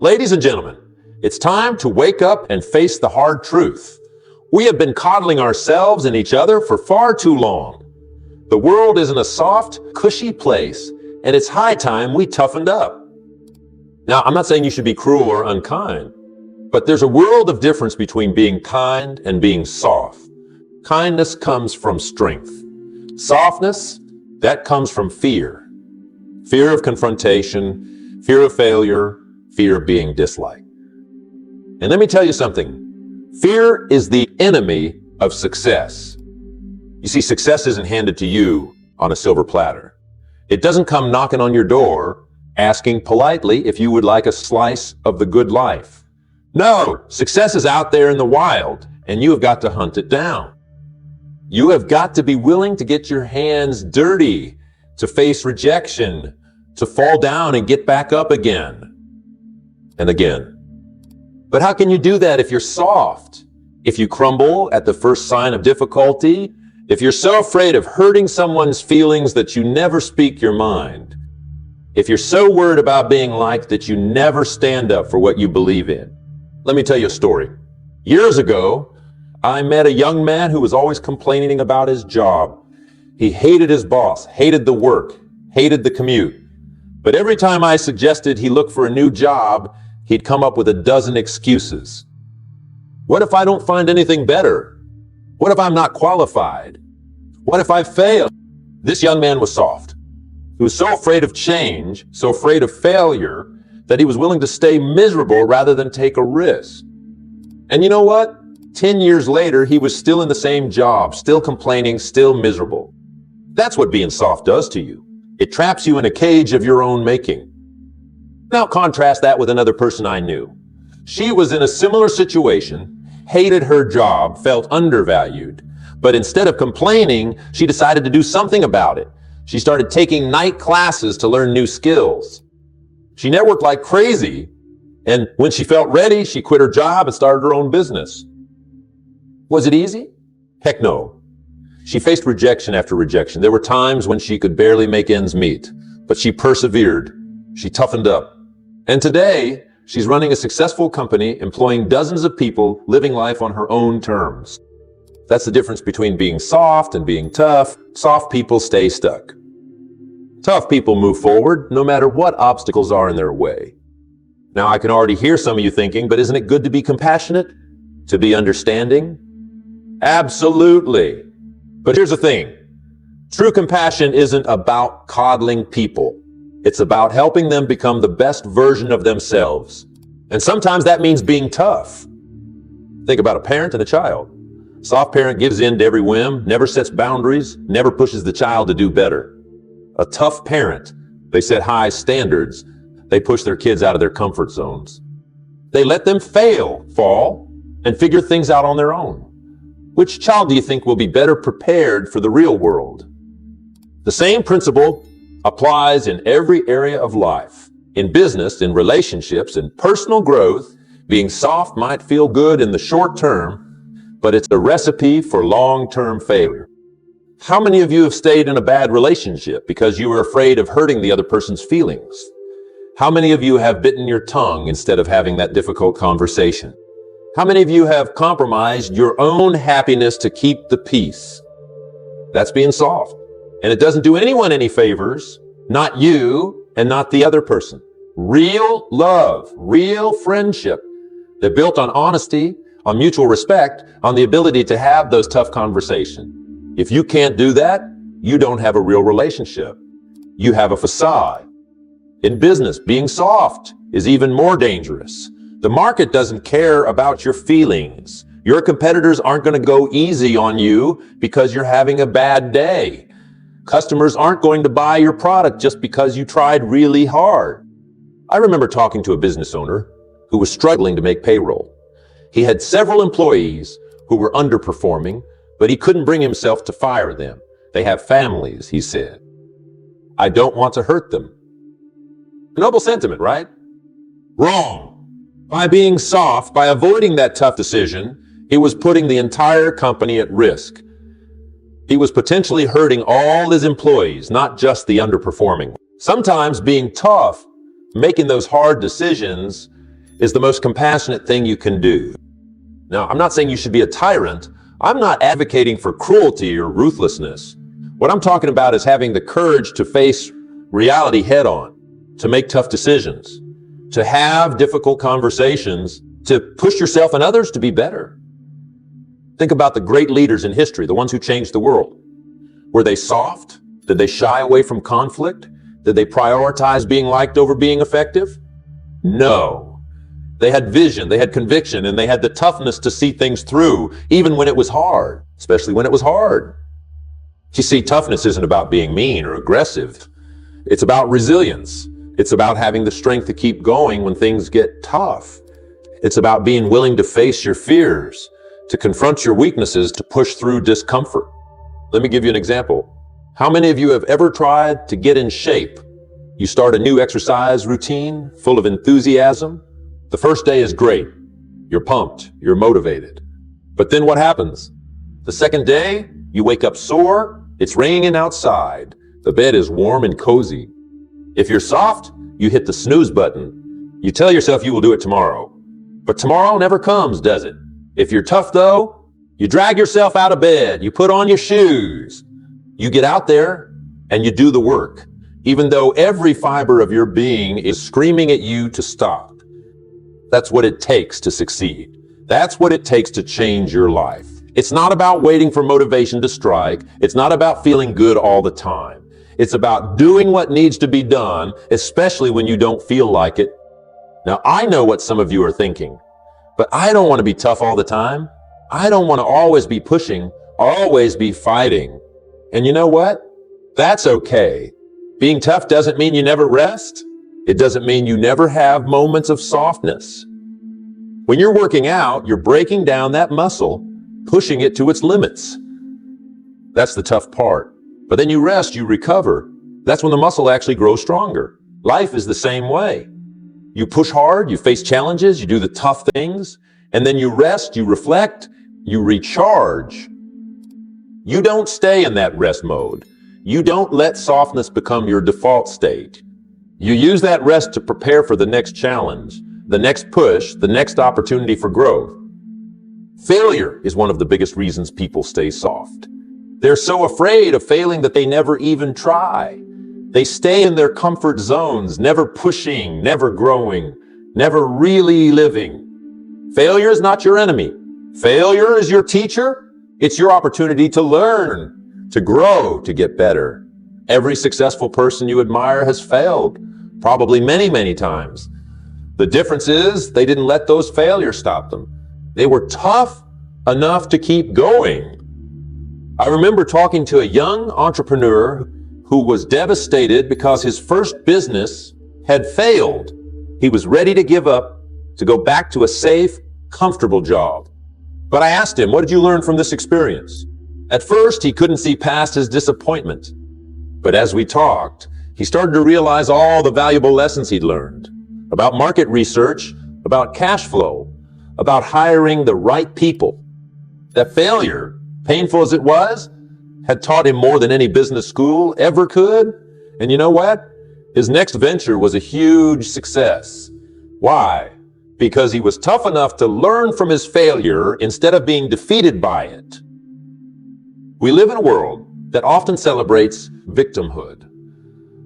Ladies and gentlemen, it's time to wake up and face the hard truth. We have been coddling ourselves and each other for far too long. The world isn't a soft, cushy place, and it's high time we toughened up. Now, I'm not saying you should be cruel or unkind, but there's a world of difference between being kind and being soft. Kindness comes from strength. Softness, that comes from fear. Fear of confrontation, fear of failure, fear of being disliked. And let me tell you something. Fear is the enemy of success. You see, success isn't handed to you on a silver platter. It doesn't come knocking on your door, asking politely if you would like a slice of the good life. No, success is out there in the wild, and you have got to hunt it down. You have got to be willing to get your hands dirty, to face rejection, to fall down and get back up again and again. But how can you do that if you're soft? If you crumble at the first sign of difficulty? If you're so afraid of hurting someone's feelings that you never speak your mind? If you're so worried about being liked that you never stand up for what you believe in? Let me tell you a story. Years ago, I met a young man who was always complaining about his job. He hated his boss, hated the work, hated the commute. But every time I suggested he look for a new job, he'd come up with a dozen excuses. What if I don't find anything better? What if I'm not qualified? What if I fail? This young man was soft. He was so afraid of change, so afraid of failure, that he was willing to stay miserable rather than take a risk. And you know what? 10 years later, he was still in the same job, still complaining, still miserable. That's what being soft does to you. It traps you in a cage of your own making. Now contrast that with another person I knew. She was in a similar situation, hated her job, felt undervalued, but instead of complaining, she decided to do something about it. She started taking night classes to learn new skills. She networked like crazy, and when she felt ready, she quit her job and started her own business. Was it easy? Heck no. She faced rejection after rejection. There were times when she could barely make ends meet, but she persevered. She toughened up. And today, she's running a successful company, employing dozens of people, living life on her own terms. That's the difference between being soft and being tough. Soft people stay stuck. Tough people move forward, no matter what obstacles are in their way. Now, I can already hear some of you thinking, but isn't it good to be compassionate? To be understanding? Absolutely. But here's the thing. True compassion isn't about coddling people. It's about helping them become the best version of themselves. And sometimes that means being tough. Think about a parent and a child. Soft parent gives in to every whim, never sets boundaries, never pushes the child to do better. A tough parent, they set high standards. They push their kids out of their comfort zones. They let them fail, fall, and figure things out on their own. Which child do you think will be better prepared for the real world? The same principle applies in every area of life. In business, in relationships, in personal growth, being soft might feel good in the short term, but it's a recipe for long-term failure. How many of you have stayed in a bad relationship because you were afraid of hurting the other person's feelings? How many of you have bitten your tongue instead of having that difficult conversation? How many of you have compromised your own happiness to keep the peace? That's being soft. And it doesn't do anyone any favors, not you and not the other person. Real love, real friendship, they're built on honesty, on mutual respect, on the ability to have those tough conversations. If you can't do that, you don't have a real relationship. You have a facade. In business, being soft is even more dangerous. The market doesn't care about your feelings. Your competitors aren't going to go easy on you because you're having a bad day. Customers aren't going to buy your product just because you tried really hard. I remember talking to a business owner who was struggling to make payroll. He had several employees who were underperforming, but he couldn't bring himself to fire them. They have families, he said. I don't want to hurt them. A noble sentiment, right? Wrong. By being soft, by avoiding that tough decision, he was putting the entire company at risk. He was potentially hurting all his employees, not just the underperforming. Sometimes being tough, making those hard decisions, is the most compassionate thing you can do. Now, I'm not saying you should be a tyrant. I'm not advocating for cruelty or ruthlessness. What I'm talking about is having the courage to face reality head on, to make tough decisions, to have difficult conversations, to push yourself and others to be better. Think about the great leaders in history, the ones who changed the world. Were they soft? Did they shy away from conflict? Did they prioritize being liked over being effective? No. They had vision, they had conviction, and they had the toughness to see things through, even when it was hard, especially when it was hard. You see, toughness isn't about being mean or aggressive. It's about resilience. It's about having the strength to keep going when things get tough. It's about being willing to face your fears, to confront your weaknesses, to push through discomfort. Let me give you an example. How many of you have ever tried to get in shape? You start a new exercise routine full of enthusiasm. The first day is great. You're pumped, you're motivated. But then what happens? The second day, you wake up sore, it's raining outside, the bed is warm and cozy. If you're soft, you hit the snooze button. You tell yourself you will do it tomorrow. But tomorrow never comes, does it? If you're tough though, you drag yourself out of bed, you put on your shoes, you get out there and you do the work, even though every fiber of your being is screaming at you to stop. That's what it takes to succeed. That's what it takes to change your life. It's not about waiting for motivation to strike. It's not about feeling good all the time. It's about doing what needs to be done, especially when you don't feel like it. Now, I know what some of you are thinking, but I don't want to be tough all the time. I don't want to always be pushing, always be fighting. And you know what? That's okay. Being tough doesn't mean you never rest. It doesn't mean you never have moments of softness. When you're working out, you're breaking down that muscle, pushing it to its limits. That's the tough part. But then you rest, you recover. That's when the muscle actually grows stronger. Life is the same way. You push hard, you face challenges, you do the tough things, and then you rest, you reflect, you recharge. You don't stay in that rest mode. You don't let softness become your default state. You use that rest to prepare for the next challenge, the next push, the next opportunity for growth. Failure is one of the biggest reasons people stay soft. They're so afraid of failing that they never even try. They stay in their comfort zones, never pushing, never growing, never really living. Failure is not your enemy. Failure is your teacher. It's your opportunity to learn, to grow, to get better. Every successful person you admire has failed, probably many, many times. The difference is they didn't let those failures stop them. They were tough enough to keep going. I remember talking to a young entrepreneur who was devastated because his first business had failed. He was ready to give up, to go back to a safe, comfortable job. But I asked him, what did you learn from this experience? At first, he couldn't see past his disappointment. But as we talked, he started to realize all the valuable lessons he'd learned about market research, about cash flow, about hiring the right people. That failure, painful as it was, had taught him more than any business school ever could. And you know what? His next venture was a huge success. Why? Because he was tough enough to learn from his failure instead of being defeated by it. We live in a world that often celebrates victimhood.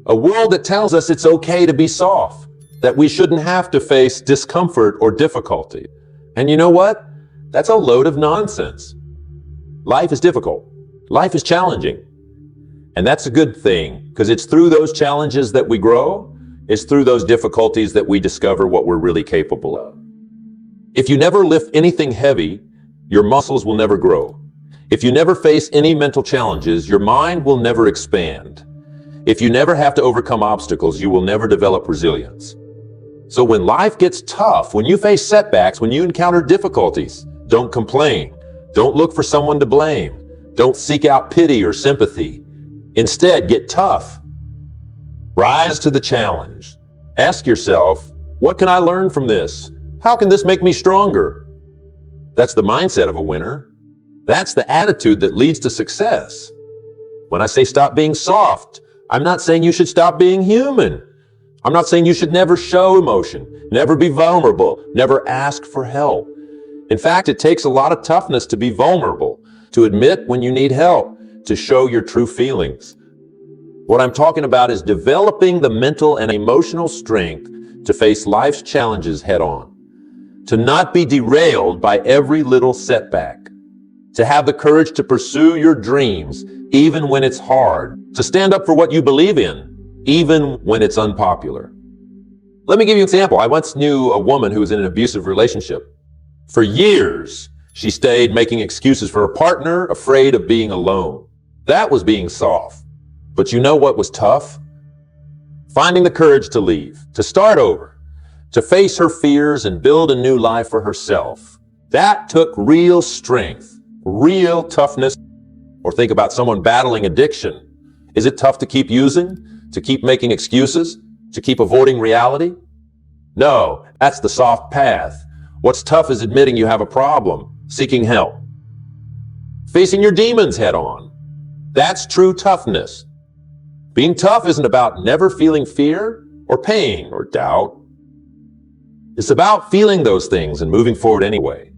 A world that tells us it's okay to be soft, that we shouldn't have to face discomfort or difficulty. And you know what? That's a load of nonsense. Life is difficult. Life is challenging. And that's a good thing, because it's through those challenges that we grow. It's through those difficulties that we discover what we're really capable of. If you never lift anything heavy, your muscles will never grow. If you never face any mental challenges, your mind will never expand. If you never have to overcome obstacles, you will never develop resilience. So when life gets tough, when you face setbacks, when you encounter difficulties, don't complain. Don't look for someone to blame. Don't seek out pity or sympathy. Instead, get tough. Rise to the challenge. Ask yourself, what can I learn from this? How can this make me stronger? That's the mindset of a winner. That's the attitude that leads to success. When I say stop being soft, I'm not saying you should stop being human. I'm not saying you should never show emotion, never be vulnerable, never ask for help. In fact, it takes a lot of toughness to be vulnerable, to admit when you need help, to show your true feelings. What I'm talking about is developing the mental and emotional strength to face life's challenges head on, to not be derailed by every little setback, to have the courage to pursue your dreams even when it's hard, to stand up for what you believe in even when it's unpopular. Let me give you an example. I once knew a woman who was in an abusive relationship. For years, she stayed making excuses for her partner, afraid of being alone. That was being soft. But you know what was tough? Finding the courage to leave, to start over, to face her fears and build a new life for herself. That took real strength, real toughness. Or think about someone battling addiction. Is it tough to keep using, to keep making excuses, to keep avoiding reality? No, that's the soft path. What's tough is admitting you have a problem, seeking help, facing your demons head on. That's true toughness. Being tough isn't about never feeling fear or pain or doubt. It's about feeling those things and moving forward anyway.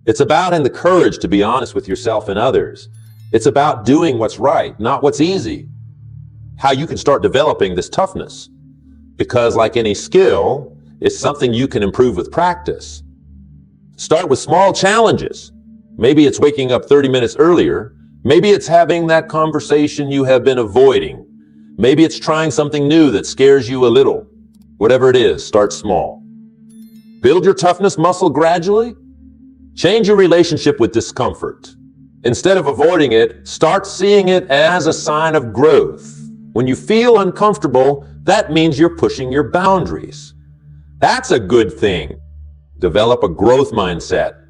It's about having the courage to be honest with yourself and others. It's about doing what's right, not what's easy. How you can start developing this toughness. Because like any skill, it's something you can improve with practice. Start with small challenges. Maybe it's waking up 30 minutes earlier. Maybe it's having that conversation you have been avoiding. Maybe it's trying something new that scares you a little. Whatever it is, start small. Build your toughness muscle gradually. Change your relationship with discomfort. Instead of avoiding it, start seeing it as a sign of growth. When you feel uncomfortable, that means you're pushing your boundaries. That's a good thing. Develop a growth mindset.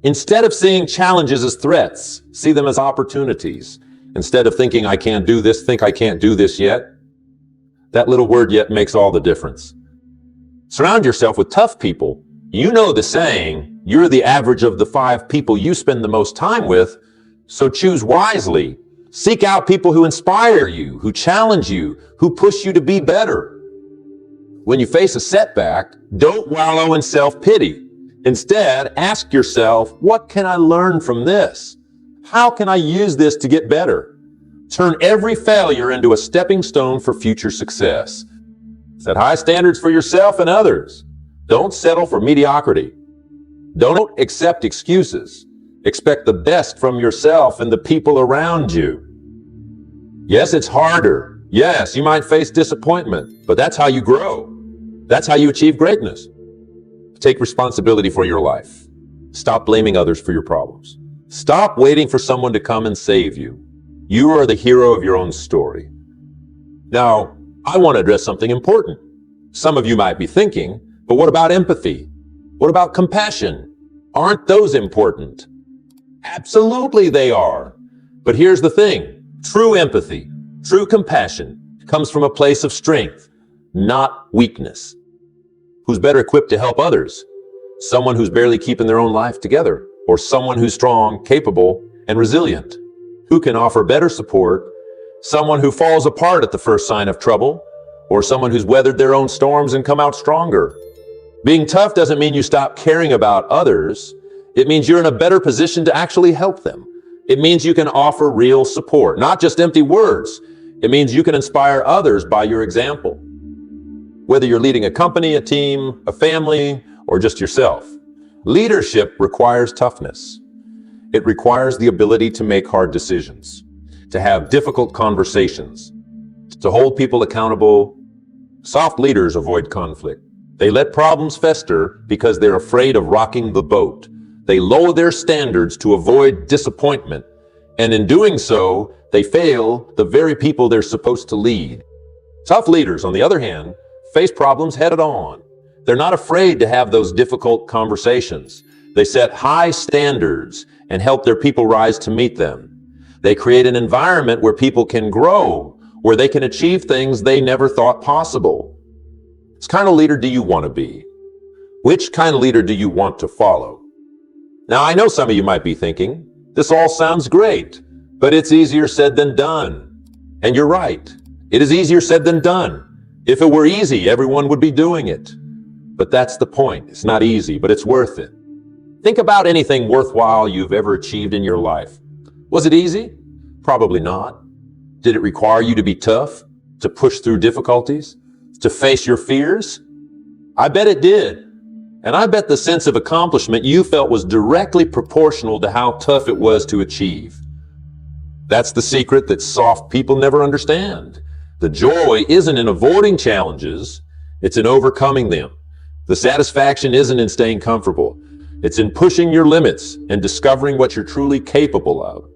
Instead of seeing challenges as threats, see them as opportunities. Instead of thinking, I can't do this, think I can't do this yet. That little word yet makes all the difference. Surround yourself with tough people. You know the saying, you're the average of the 5 people you spend the most time with, so choose wisely. Seek out people who inspire you, who challenge you, who push you to be better. When you face a setback, don't wallow in self-pity. Instead, ask yourself, what can I learn from this? How can I use this to get better? Turn every failure into a stepping stone for future success. Set high standards for yourself and others. Don't settle for mediocrity. Don't accept excuses. Expect the best from yourself and the people around you. Yes, it's harder. Yes, you might face disappointment, but that's how you grow. That's how you achieve greatness. Take responsibility for your life. Stop blaming others for your problems. Stop waiting for someone to come and save you. You are the hero of your own story. Now, I want to address something important. Some of you might be thinking, but what about empathy? What about compassion? Aren't those important? Absolutely they are. But here's the thing. True empathy, true compassion comes from a place of strength, not weakness. Who's better equipped to help others? Someone who's barely keeping their own life together, or someone who's strong, capable, and resilient? Who can offer better support? Someone who falls apart at the first sign of trouble, or someone who's weathered their own storms and come out stronger? Being tough doesn't mean you stop caring about others. It means you're in a better position to actually help them. It means you can offer real support, not just empty words. It means you can inspire others by your example. Whether you're leading a company, a team, a family, or just yourself, leadership requires toughness. It requires the ability to make hard decisions, to have difficult conversations, to hold people accountable. Soft leaders avoid conflict. They let problems fester because they're afraid of rocking the boat. They lower their standards to avoid disappointment, and in doing so, they fail the very people they're supposed to lead. Tough leaders, on the other hand, face problems head on. They're not afraid to have those difficult conversations. They set high standards and help their people rise to meet them. They create an environment where people can grow, where they can achieve things they never thought possible. What kind of leader do you want to be? Which kind of leader do you want to follow? Now, I know some of you might be thinking, this all sounds great, but it's easier said than done. And you're right. It is easier said than done. If it were easy, everyone would be doing it. But that's the point. It's not easy, but it's worth it. Think about anything worthwhile you've ever achieved in your life. Was it easy? Probably not. Did it require you to be tough, to push through difficulties, to face your fears? I bet it did. And I bet the sense of accomplishment you felt was directly proportional to how tough it was to achieve. That's the secret that soft people never understand. The joy isn't in avoiding challenges, it's in overcoming them. The satisfaction isn't in staying comfortable. It's in pushing your limits and discovering what you're truly capable of.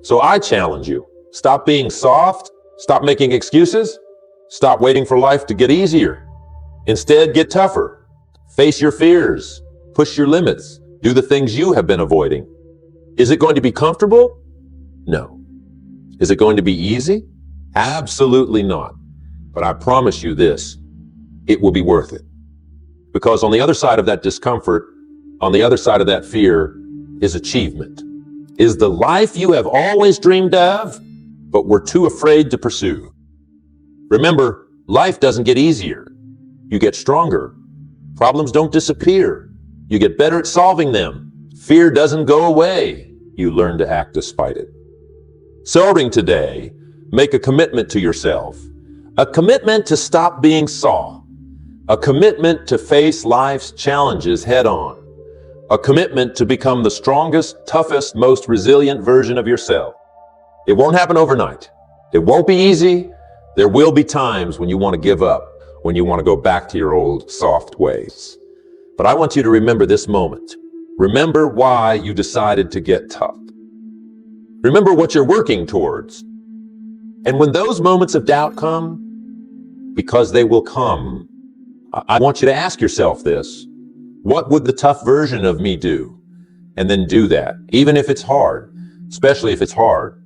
So I challenge you, stop being soft, stop making excuses, stop waiting for life to get easier. Instead, get tougher. Face your fears, push your limits, do the things you have been avoiding. Is it going to be comfortable? No. Is it going to be easy? Absolutely not. But I promise you this, it will be worth it. Because on the other side of that discomfort, on the other side of that fear, is achievement. Is the life you have always dreamed of, but were too afraid to pursue. Remember, life doesn't get easier. You get stronger. Problems don't disappear. You get better at solving them. Fear doesn't go away. You learn to act despite it. Starting today, make a commitment to yourself. A commitment to stop being soft. A commitment to face life's challenges head on. A commitment to become the strongest, toughest, most resilient version of yourself. It won't happen overnight. It won't be easy. There will be times when you want to give up, when you want to go back to your old soft ways. But I want you to remember this moment. Remember why you decided to get tough. Remember what you're working towards. And when those moments of doubt come, because they will come, I want you to ask yourself this. What would the tough version of me do? And then do that, even if it's hard, especially if it's hard.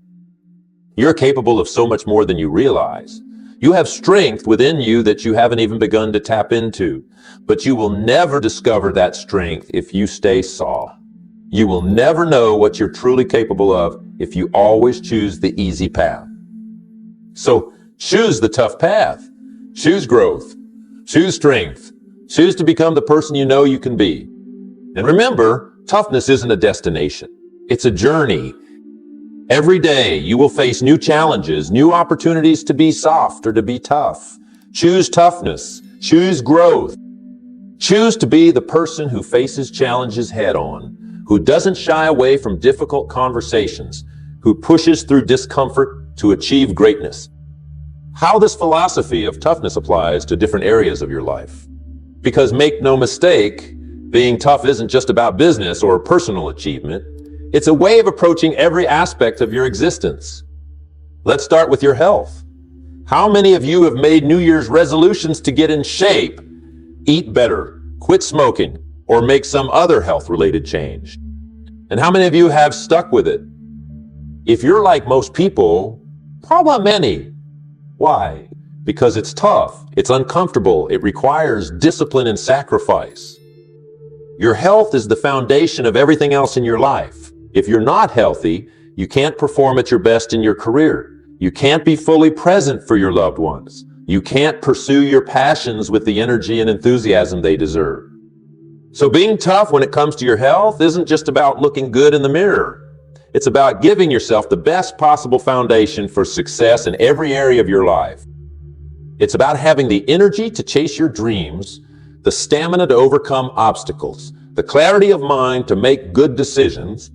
You're capable of so much more than you realize. You have strength within you that you haven't even begun to tap into. But you will never discover that strength if you stay soft. You will never know what you're truly capable of if you always choose the easy path. So choose the tough path. Choose growth. Choose strength. Choose to become the person you know you can be. And remember, toughness isn't a destination. It's a journey. Every day you will face new challenges, new opportunities to be soft or to be tough. Choose toughness. Choose growth. Choose to be the person who faces challenges head on, who doesn't shy away from difficult conversations, who pushes through discomfort to achieve greatness. How this philosophy of toughness applies to different areas of your life. Because make no mistake, being tough isn't just about business or personal achievement. It's a way of approaching every aspect of your existence. Let's start with your health. How many of you have made New Year's resolutions to get in shape, eat better, quit smoking, or make some other health-related change? And how many of you have stuck with it? If you're like most people, probably not many. Why? Because it's tough, it's uncomfortable, it requires discipline and sacrifice. Your health is the foundation of everything else in your life. If you're not healthy, you can't perform at your best in your career. You can't be fully present for your loved ones. You can't pursue your passions with the energy and enthusiasm they deserve. So being tough when it comes to your health isn't just about looking good in the mirror. It's about giving yourself the best possible foundation for success in every area of your life. It's about having the energy to chase your dreams, the stamina to overcome obstacles, the clarity of mind to make good decisions.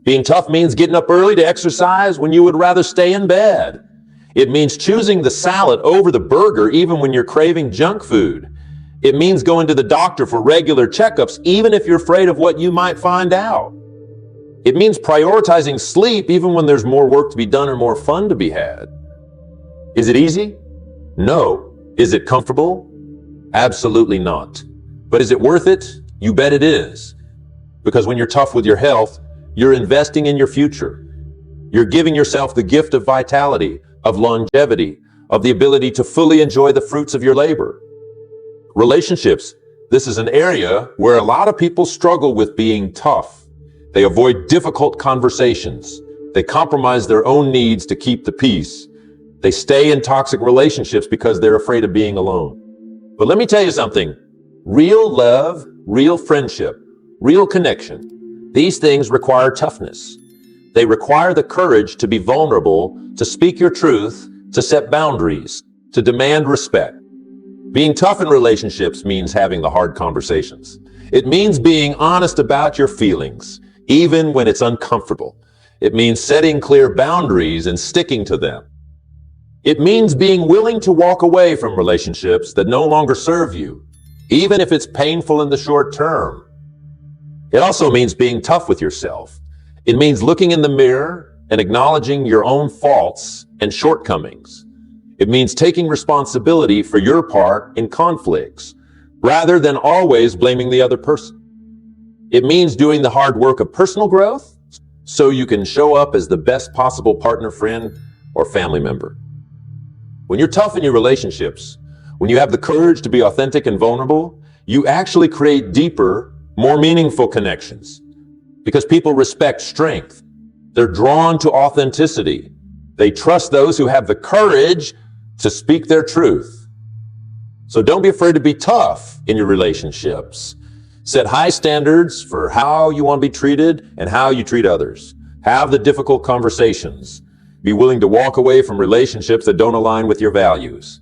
Being tough means getting up early to exercise when you would rather stay in bed. It means choosing the salad over the burger even when you're craving junk food. It means going to the doctor for regular checkups even if you're afraid of what you might find out. It means prioritizing sleep even when there's more work to be done or more fun to be had. Is it easy? No. Is it comfortable? Absolutely not. But is it worth it? You bet it is. Because when you're tough with your health, you're investing in your future. You're giving yourself the gift of vitality, of longevity, of the ability to fully enjoy the fruits of your labor. Relationships. This is an area where a lot of people struggle with being tough. They avoid difficult conversations. They compromise their own needs to keep the peace. They stay in toxic relationships because they're afraid of being alone. But let me tell you something. Real love, real friendship, real connection, these things require toughness. They require the courage to be vulnerable, to speak your truth, to set boundaries, to demand respect. Being tough in relationships means having the hard conversations. It means being honest about your feelings, even when it's uncomfortable. It means setting clear boundaries and sticking to them. It means being willing to walk away from relationships that no longer serve you, even if it's painful in the short term. It also means being tough with yourself. It means looking in the mirror and acknowledging your own faults and shortcomings. It means taking responsibility for your part in conflicts, rather than always blaming the other person. It means doing the hard work of personal growth so you can show up as the best possible partner, friend, or family member. When you're tough in your relationships, when you have the courage to be authentic and vulnerable, you actually create deeper, more meaningful connections. Because people respect strength. They're drawn to authenticity. They trust those who have the courage to speak their truth. So don't be afraid to be tough in your relationships. Set high standards for how you want to be treated and how you treat others. Have the difficult conversations. Be willing to walk away from relationships that don't align with your values.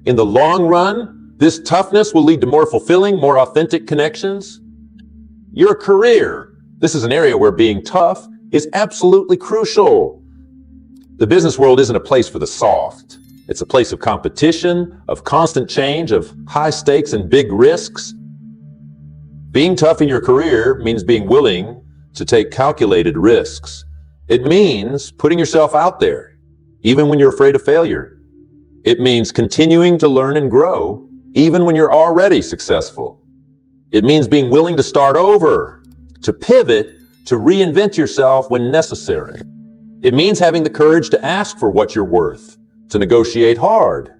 In the long run, this toughness will lead to more fulfilling, more authentic connections. Your career. This is an area where being tough is absolutely crucial. The business world isn't a place for the soft. It's a place of competition, of constant change, of high stakes and big risks. Being tough in your career means being willing to take calculated risks. It means putting yourself out there, even when you're afraid of failure. It means continuing to learn and grow, even when you're already successful. It means being willing to start over, to pivot, to reinvent yourself when necessary. It means having the courage to ask for what you're worth, to negotiate hard,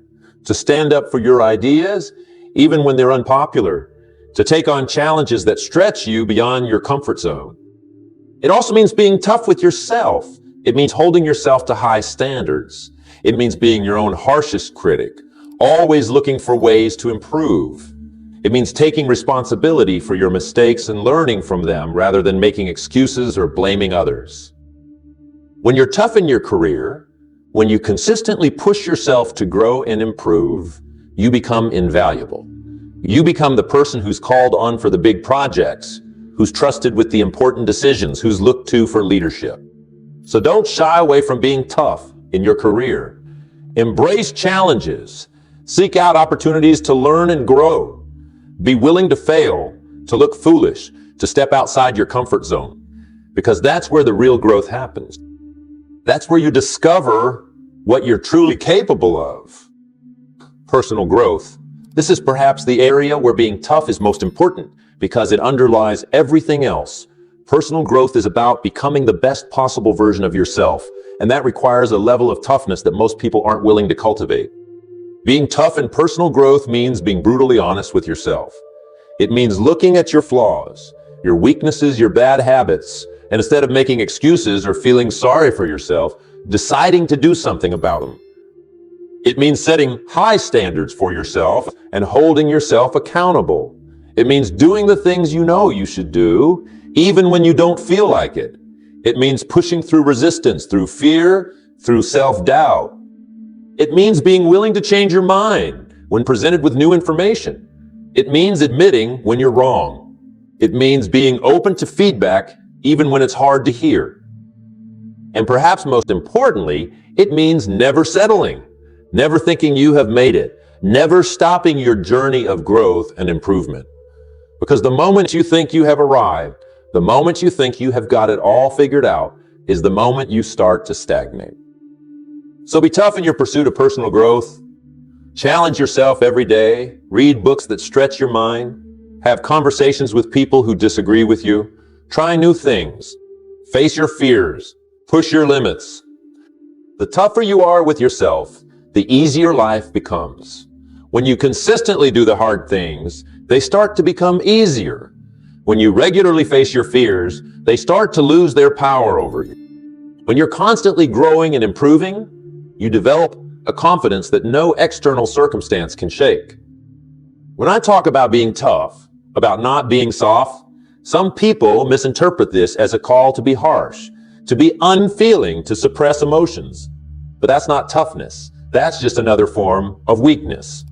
to stand up for your ideas, even when they're unpopular, to take on challenges that stretch you beyond your comfort zone. It also means being tough with yourself. It means holding yourself to high standards. It means being your own harshest critic, always looking for ways to improve. It means taking responsibility for your mistakes and learning from them rather than making excuses or blaming others. When you're tough in your career, when you consistently push yourself to grow and improve, you become invaluable. You become the person who's called on for the big projects, who's trusted with the important decisions, who's looked to for leadership. So don't shy away from being tough in your career. Embrace challenges. Seek out opportunities to learn and grow. Be willing to fail, to look foolish, to step outside your comfort zone, because that's where the real growth happens. That's where you discover what you're truly capable of. Personal growth. This is perhaps the area where being tough is most important because it underlies everything else. Personal growth is about becoming the best possible version of yourself, and that requires a level of toughness that most people aren't willing to cultivate. Being tough in personal growth means being brutally honest with yourself. It means looking at your flaws, your weaknesses, your bad habits, and instead of making excuses or feeling sorry for yourself, deciding to do something about them. It means setting high standards for yourself and holding yourself accountable. It means doing the things you know you should do, even when you don't feel like it. It means pushing through resistance, through fear, through self-doubt. It means being willing to change your mind when presented with new information. It means admitting when you're wrong. It means being open to feedback even when it's hard to hear. And perhaps most importantly, it means never settling, never thinking you have made it, never stopping your journey of growth and improvement. Because the moment you think you have arrived, the moment you think you have got it all figured out, is the moment you start to stagnate. So be tough in your pursuit of personal growth. Challenge yourself every day. Read books that stretch your mind. Have conversations with people who disagree with you. Try new things. Face your fears. Push your limits. The tougher you are with yourself, the easier life becomes. When you consistently do the hard things, they start to become easier. When you regularly face your fears, they start to lose their power over you. When you're constantly growing and improving, You develop a confidence that no external circumstance can shake. When I talk about being tough, about not being soft, some people misinterpret this as a call to be harsh, to be unfeeling, to suppress emotions. But that's not toughness. That's just another form of weakness.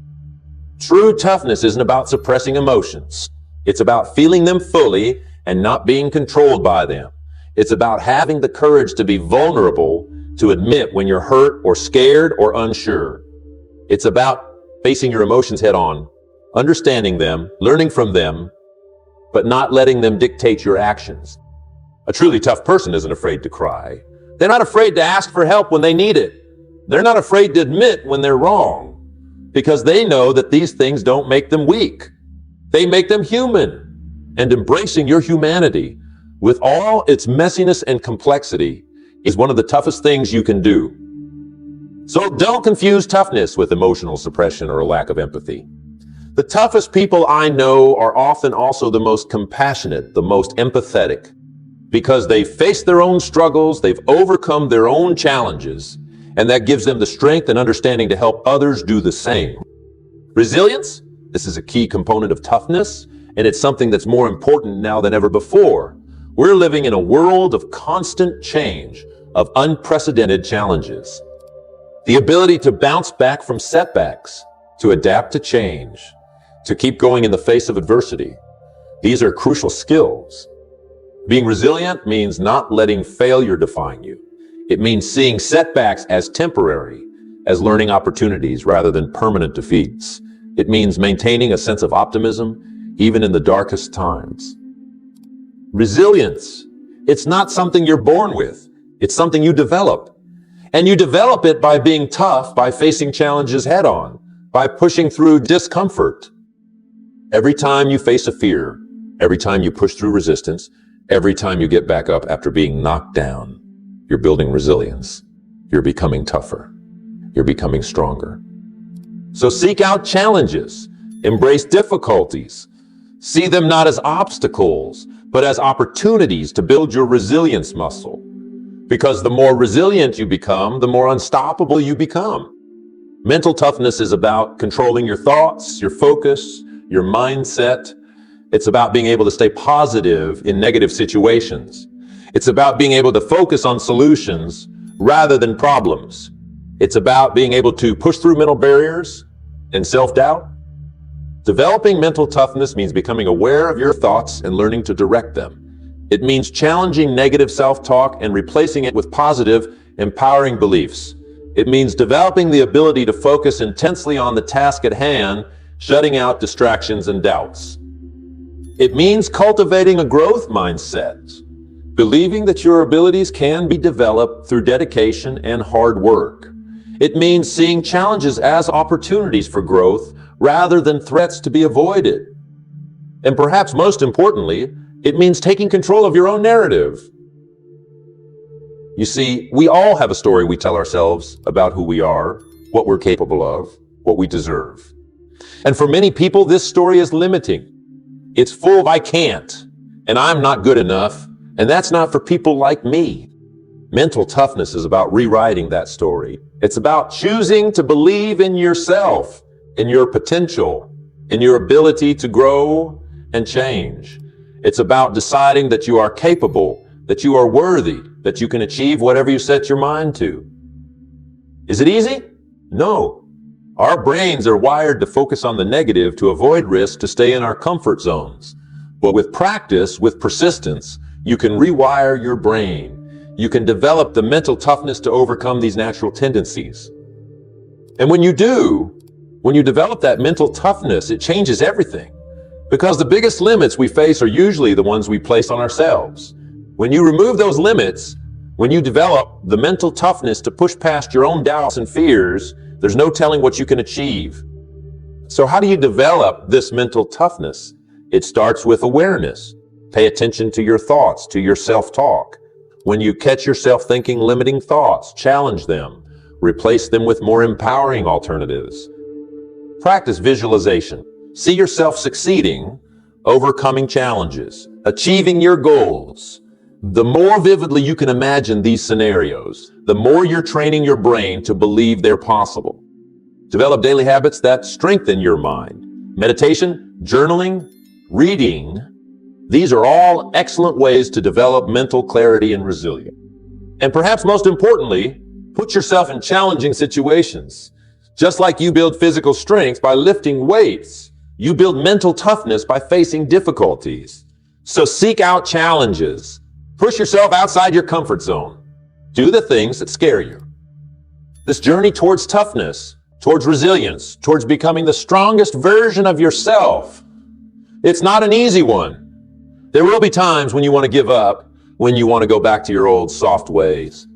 True toughness isn't about suppressing emotions. It's about feeling them fully and not being controlled by them. It's about having the courage to be vulnerable, to admit when you're hurt or scared or unsure. It's about facing your emotions head on, understanding them, learning from them, but not letting them dictate your actions. A truly tough person isn't afraid to cry. They're not afraid to ask for help when they need it. They're not afraid to admit when they're wrong, because they know that these things don't make them weak. They make them human. And embracing your humanity with all its messiness and complexity is one of the toughest things you can do. So don't confuse toughness with emotional suppression or a lack of empathy. The toughest people I know are often also the most compassionate, the most empathetic, because they've faced their own struggles, they've overcome their own challenges, and that gives them the strength and understanding to help others do the same. Resilience, this is a key component of toughness, and it's something that's more important now than ever before. We're living in a world of constant change, of unprecedented challenges. The ability to bounce back from setbacks, to adapt to change, to keep going in the face of adversity. These are crucial skills. Being resilient means not letting failure define you. It means seeing setbacks as temporary, as learning opportunities rather than permanent defeats. It means maintaining a sense of optimism even in the darkest times. Resilience, it's not something you're born with. It's something you develop. And you develop it by being tough, by facing challenges head on, by pushing through discomfort. Every time you face a fear, every time you push through resistance, every time you get back up after being knocked down, you're building resilience. You're becoming tougher. You're becoming stronger. So seek out challenges, embrace difficulties, see them not as obstacles, but as opportunities to build your resilience muscle. Because the more resilient you become, the more unstoppable you become. Mental toughness is about controlling your thoughts, your focus, your mindset. It's about being able to stay positive in negative situations. It's about being able to focus on solutions rather than problems. It's about being able to push through mental barriers and self-doubt. Developing mental toughness means becoming aware of your thoughts and learning to direct them. It means challenging negative self-talk and replacing it with positive, empowering beliefs. It means developing the ability to focus intensely on the task at hand, shutting out distractions and doubts. It means cultivating a growth mindset, believing that your abilities can be developed through dedication and hard work. It means seeing challenges as opportunities for growth rather than threats to be avoided. And perhaps most importantly, it means taking control of your own narrative. You see, we all have a story we tell ourselves about who we are, what we're capable of, what we deserve. And for many people, this story is limiting. It's full of "I can't," and "I'm not good enough," and "that's not for people like me." Mental toughness is about rewriting that story. It's about choosing to believe in yourself, in your potential, in your ability to grow and change. It's about deciding that you are capable, that you are worthy, that you can achieve whatever you set your mind to. Is it easy? No. Our brains are wired to focus on the negative, to avoid risk, to stay in our comfort zones. But with practice, with persistence, you can rewire your brain. You can develop the mental toughness to overcome these natural tendencies. And when you do, when you develop that mental toughness, it changes everything. Because the biggest limits we face are usually the ones we place on ourselves. When you remove those limits, when you develop the mental toughness to push past your own doubts and fears, there's no telling what you can achieve. So how do you develop this mental toughness? It starts with awareness. Pay attention to your thoughts, to your self-talk. When you catch yourself thinking limiting thoughts, challenge them. Replace them with more empowering alternatives. Practice visualization. See yourself succeeding, overcoming challenges, achieving your goals. The more vividly you can imagine these scenarios, the more you're training your brain to believe they're possible. Develop daily habits that strengthen your mind. Meditation, journaling, reading, these are all excellent ways to develop mental clarity and resilience. And perhaps most importantly, put yourself in challenging situations. Just like you build physical strength by lifting weights, you build mental toughness by facing difficulties. So seek out challenges. Push yourself outside your comfort zone. Do the things that scare you. This journey towards toughness, towards resilience, towards becoming the strongest version of yourself, it's not an easy one. There will be times when you want to give up, when you want to go back to your old soft ways.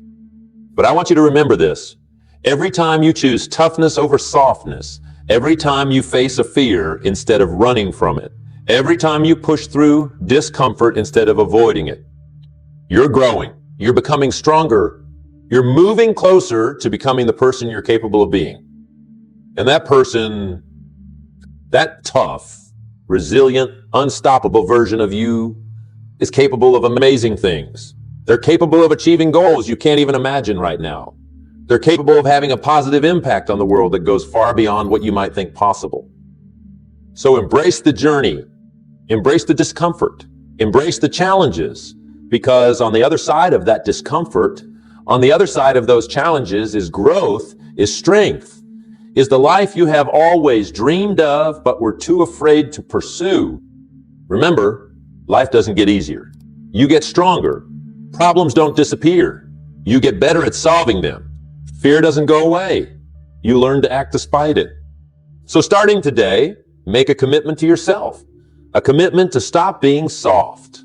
But I want you to remember this. Every time you choose toughness over softness, every time you face a fear instead of running from it, every time you push through discomfort instead of avoiding it, you're growing, you're becoming stronger, you're moving closer to becoming the person you're capable of being. And that person, that tough, resilient, unstoppable version of you is capable of amazing things. They're capable of achieving goals you can't even imagine right now. They're capable of having a positive impact on the world that goes far beyond what you might think possible. So embrace the journey, embrace the discomfort, embrace the challenges, because on the other side of that discomfort, on the other side of those challenges is growth, is strength, is the life you have always dreamed of but were too afraid to pursue. Remember, life doesn't get easier. You get stronger. Problems don't disappear. You get better at solving them. Fear doesn't go away. You learn to act despite it. So starting today, make a commitment to yourself. A commitment to stop being soft.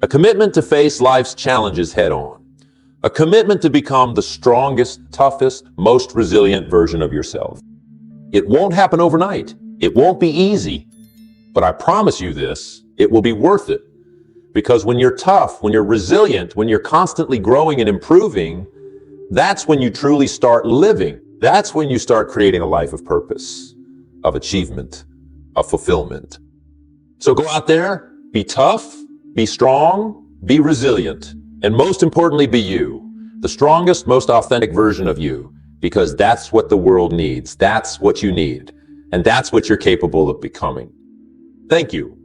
A commitment to face life's challenges head on. A commitment to become the strongest, toughest, most resilient version of yourself. It won't happen overnight. It won't be easy. But I promise you this, it will be worth it. Because when you're tough, when you're resilient, when you're constantly growing and improving, that's when you truly start living. That's when you start creating a life of purpose, of achievement, of fulfillment. So go out there, be tough, be strong, be resilient, and most importantly, be you, the strongest, most authentic version of you, because that's what the world needs. That's what you need. And that's what you're capable of becoming. Thank you.